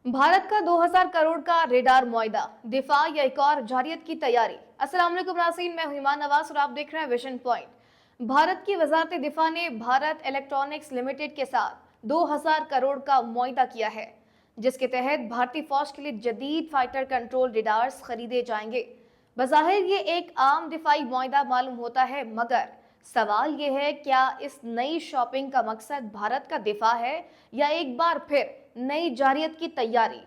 भारत का 2000 करोड़ का रेडार मुआहिदा, दिफा या एक और जारियत की तैयारी। अस्सलाम वालेकुम नाज़रीन, मैं हूं ईमान नवाज और आप देख रहे हैं विजन पॉइंट। भारत की वजारत दिफा ने भारत इलेक्ट्रॉनिक्स लिमिटेड के साथ 2000 करोड़ का मुआहिदा किया है, जिसके तहत भारतीय फौज के लिए जदीद फाइटर कंट्रोल रेडार्स खरीदे जाएंगे। बज़ाहिर ये एक आम दिफाई मुआहिदा मालूम होता है, मगर सवाल ये है, क्या इस नई शॉपिंग का मकसद भारत का दिफा है या एक बार फिर नई जारियत की तैयारी।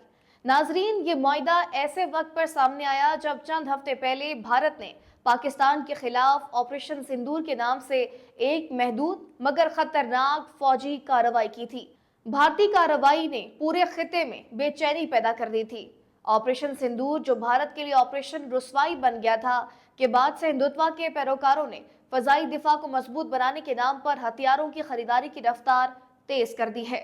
नाजरीन, ये मुआहिदा ऐसे वक्त पर सामने आया जब चंद हफ्ते पहले भारत ने पाकिस्तान के खिलाफ ऑपरेशन सिंदूर के नाम से एक महदूद मगर खतरनाक फौजी कार्रवाई की थी। भारतीय कार्रवाई ने पूरे खिते में बेचैनी पैदा कर दी थी। ऑपरेशन सिंदूर, जो भारत के लिए ऑपरेशन रुस्वाई बन गया था, के बाद से हिंदुत्व के पैरोकारों ने फजाई दिफा को मजबूत बनाने के नाम पर हथियारों की खरीदारी की रफ्तार तेज कर दी है।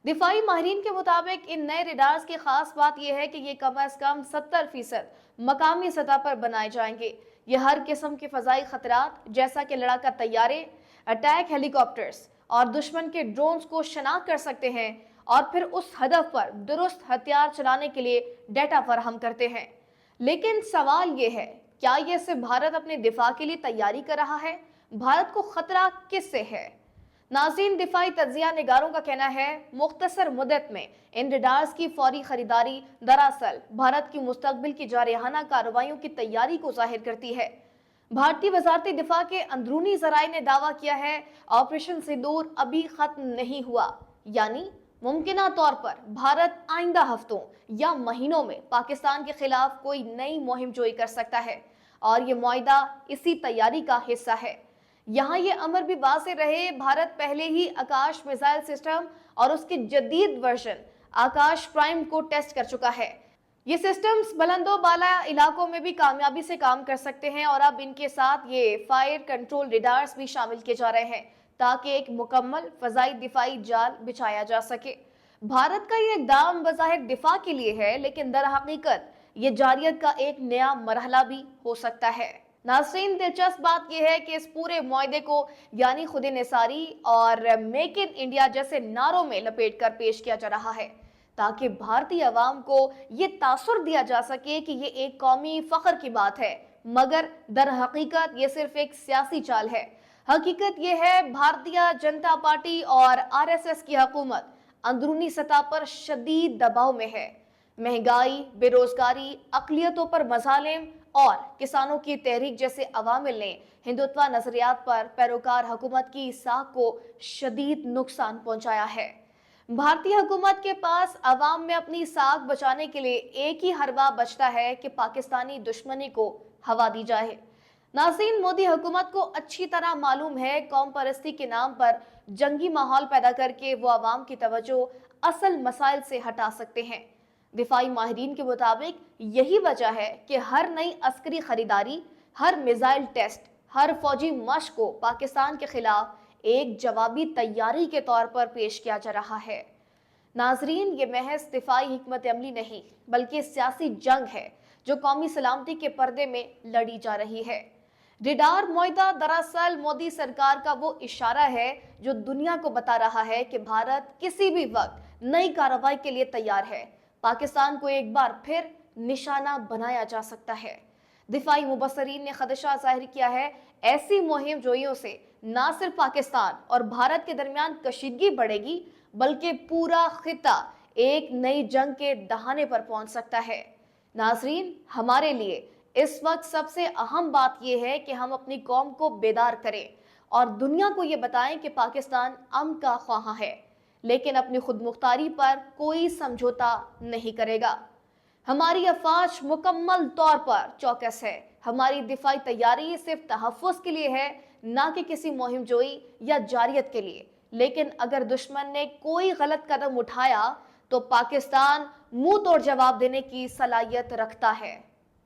दिफाई माहिरीन के मुताबिक इन नए रेडार्स की खास बात यह है कि ये कम अज कम 70% मकामी सतह पर बनाए जाएंगे। ये हर किस्म के फजाई खतरात जैसा कि लड़ाका तैयारे, अटैक हेलीकॉप्टर्स और दुश्मन के ड्रोन्स को शनाख्त कर सकते हैं और फिर उस हदफ पर दुरुस्त हथियार चलाने के लिए डेटा फराहम करते हैं। लेकिन सवाल ये है, क्या ये सिर्फ भारत अपने दिफा के लिए तैयारी कर रहा है? भारत को खतरा किससे है? नाज़रीन, दिफाई तज्जिया निगारों का कहना है, मुख्तसर मुद्दत में इन रेडार्स की फौरी खरीदारी दरअसल भारत की मुस्तकबिल की जारहाना कार्रवाइयों की तैयारी को जाहिर करती है। भारतीय वजारत दिफा के अंदरूनी जराये ने दावा किया है, ऑपरेशन सिंदूर अभी खत्म नहीं हुआ, यानी मुमकिना तौर पर भारत आइंदा हफ्तों या महीनों में पाकिस्तान के खिलाफ कोई नई मुहिम जोई कर सकता है और ये मुआहिदा इसी तैयारी का हिस्सा है। यहाँ ये अमर भी वाज़ेह रहे, भारत पहले ही आकाश मिसाइल सिस्टम और उसके जदीद वर्जन आकाश प्राइम को टेस्ट कर चुका है। ये सिस्टम्स बुलंदो बाला इलाकों में भी कामयाबी से काम कर सकते हैं और अब इनके साथ ये फायर कंट्रोल रेडार्स भी शामिल किए जा रहे हैं ताकि एक मुकम्मल फजाई दिफाई जाल बिछाया जा सके। भारत का ये इक़दाम बज़ाहिर दिफा के लिए है, लेकिन दर हकीकत ये जारियत का एक नया मरहला भी हो सकता है। नाज़रीन, दिलचस्प बात यह है कि इस पूरे मुआहिदे को यानी खुद निसारी और मेक इन इंडिया जैसे नारों में लपेट कर पेश किया जा रहा है ताकि भारतीय अवाम को ये तासुर दिया जा सके कि ये एक कौमी फख्र की बात है, मगर दर हकीकत ये सिर्फ एक सियासी चाल है। हकीकत ये है, भारतीय जनता पार्टी और आरएसएस की हुकूमत अंदरूनी सतह पर शदीद दबाव में है। महंगाई, बेरोजगारी, अकलियतों पर मजालिम और किसानों की तहरीक जैसे अवामिल ने हिंदुत्व नजरियात पर पैरोकार हुकूमत की साख को शदीद नुकसान पहुंचाया है। भारतीय हुकूमत के पास अवाम में अपनी साख बचाने के लिए एक ही हरबा बचता है कि पाकिस्तानी दुश्मनी को हवा दी जाए। नाज़रीन, मोदी हुकूमत को अच्छी तरह मालूम है, कौम परस्ती के नाम पर जंगी माहौल पैदा करके वो अवाम की तवज्जो असल मसाइल से हटा सकते हैं। दिफाई माहिरीन के मुताबिक यही वजह है कि हर नई अस्करी खरीदारी, हर मिसाइल टेस्ट, हर फौजी मश्क को पाकिस्तान के खिलाफ एक जवाबी तैयारी के तौर पर पेश किया जा रहा है। नाजरीन, ये महज दिफाई हिकमत अमली नहीं बल्कि सियासी जंग है जो कौमी सलामती के पर्दे में लड़ी जा रही है। रेडार मुआहिदा दरअसल मोदी सरकार का वो इशारा है जो दुनिया को बता रहा है कि भारत किसी भी वक्त नई कार्रवाई के लिए तैयार है। पाकिस्तान को एक बार फिर निशाना बनाया जा सकता है। दिफाई मुबसरीन ने खदशा जाहिर किया है, ऐसी मुहिम जोइयों से न सिर्फ पाकिस्तान और भारत के दरमियान कशीदगी बढ़ेगी बल्कि पूरा खिता एक नई जंग के दहाने पर पहुंच सकता है। नाजरीन, हमारे लिए इस वक्त सबसे अहम बात यह है कि हम अपनी कौम को बेदार करें और दुनिया को ये बताएं कि पाकिस्तान अमन का ख्वाह है, लेकिन अपनी खुद मुख्तारी पर कोई समझौता नहीं करेगा। हमारी अफवाज मुकम्मल तौर पर चौकस है। हमारी दिफाई तैयारी सिर्फ तहफ़्फ़ुज़ के लिए है, ना कि किसी मुहिम जोई या जारियत के लिए। लेकिन अगर दुश्मन ने कोई गलत कदम उठाया तो पाकिस्तान मुंह तोड़ जवाब देने की सलाहियत रखता है।